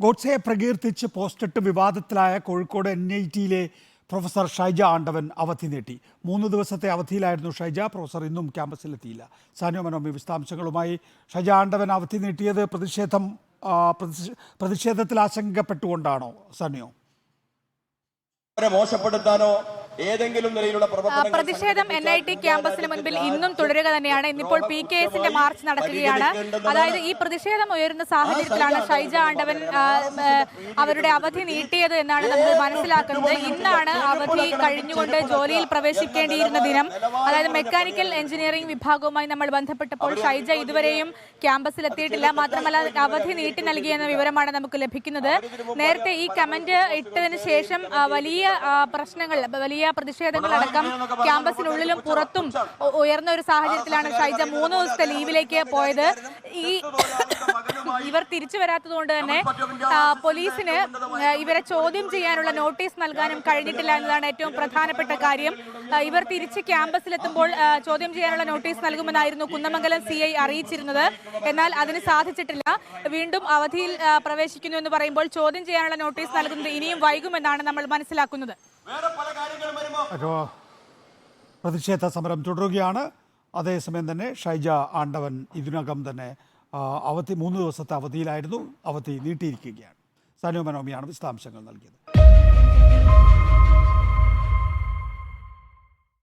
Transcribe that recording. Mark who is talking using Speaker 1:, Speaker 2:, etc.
Speaker 1: ഗോഡ്സെയെ പ്രകീർത്തിച്ച് പോസ്റ്റിട്ട് വിവാദത്തിലായ Kozhikode NIT professor Shaija ആണ്ടവൻ അവധി നീട്ടി. 3 ദിവസത്തെ അവധിയിലായിരുന്നു ഷൈജ. പ്രൊഫസർ ഇന്നും ക്യാമ്പസിലെത്തിയില്ല. സാനിയോ മനോമി വിശദാംശങ്ങളുമായി. ഷൈജ ആണ്ടവൻ അവധി നീട്ടിയത് പ്രതിഷേധത്തിൽ ആശങ്കപ്പെട്ടുകൊണ്ടാണോ സാനിയോ?
Speaker 2: മോശപ്പെടുത്താനോ ഏതെങ്കിലും നിലയിലുള്ള
Speaker 3: പ്രതിഷേധം NIT ക്യാമ്പസിന് മുൻപിൽ ഇന്നും തുടരുക തന്നെയാണ്. ഇന്നിപ്പോൾ PKSന്റെ മാർച്ച് നടക്കുകയാണ്. അതായത് ഈ പ്രതിഷേധം ഉയരുന്ന സാഹചര്യത്തിലാണ് ഷൈജ ആണ്ടവൻ അവരുടെ അവധി നീട്ടിയത് എന്നാണ് നമ്മൾ മനസ്സിലാക്കുന്നത്. ഇന്നാണ് അവധി കഴിഞ്ഞുകൊണ്ട് ജോലിയിൽ പ്രവേശിക്കേണ്ടിയിരുന്ന ദിനം. അതായത് മെക്കാനിക്കൽ എഞ്ചിനീയറിംഗ് വിഭാഗവുമായി നമ്മൾ ബന്ധപ്പെട്ടപ്പോൾ ഷൈജ ഇതുവരെയും ക്യാമ്പസിൽ എത്തിയിട്ടില്ല. മാത്രമല്ല അവധി നീട്ടി നൽകിയെന്ന വിവരമാണ് നമുക്ക് ലഭിക്കുന്നത്. നേരത്തെ ഈ കമന്റ് ഇട്ടതിന് ശേഷം വലിയ പ്രശ്നങ്ങൾ, വലിയ പ്രതിഷേധങ്ങളടക്കം ക്യാമ്പസിനുള്ളിലും പുറത്തും ഉയർന്ന ഒരു സാഹചര്യത്തിലാണ് ഷൈജ 3 ദിവസത്തെ ലീവിലേക്ക് പോയത്. ഇവർ തിരിച്ചു വരാത്തത് കൊണ്ട് തന്നെ പോലീസിന് ഇവരെ ചോദ്യം ചെയ്യാനുള്ള നോട്ടീസ് നൽകാനും കഴിഞ്ഞിട്ടില്ല എന്നതാണ് ഏറ്റവും പ്രധാനപ്പെട്ട കാര്യം. ഇവർ തിരിച്ച് ക്യാമ്പസിലെത്തുമ്പോൾ ചോദ്യം ചെയ്യാനുള്ള നോട്ടീസ് നൽകുമെന്നായിരുന്നു കുന്നമംഗലം CI അറിയിച്ചിരുന്നത്. എന്നാൽ അതിന് സാധിച്ചിട്ടില്ല. വീണ്ടും അവധിയിൽ പ്രവേശിക്കുന്നു എന്ന് പറയുമ്പോൾ ചോദ്യം ചെയ്യാനുള്ള നോട്ടീസ് നൽകുന്നത് ഇനിയും വൈകുമെന്നാണ് നമ്മൾ മനസ്സിലാക്കുന്നത്.
Speaker 1: പ്രതിഷേധ സമരം തുടരുകയാണ്. അതേസമയം തന്നെ ഷൈജ ആണ്ടവൻ ഇതിനകം തന്നെ 3 ദിവസത്തെ അവധിയിലായിരുന്നു. അവധി നീട്ടിയിരിക്കുകയാണ്. സാനിയോ മനോമിയാണ് വിശദാംശങ്ങൾ നൽകിയത്.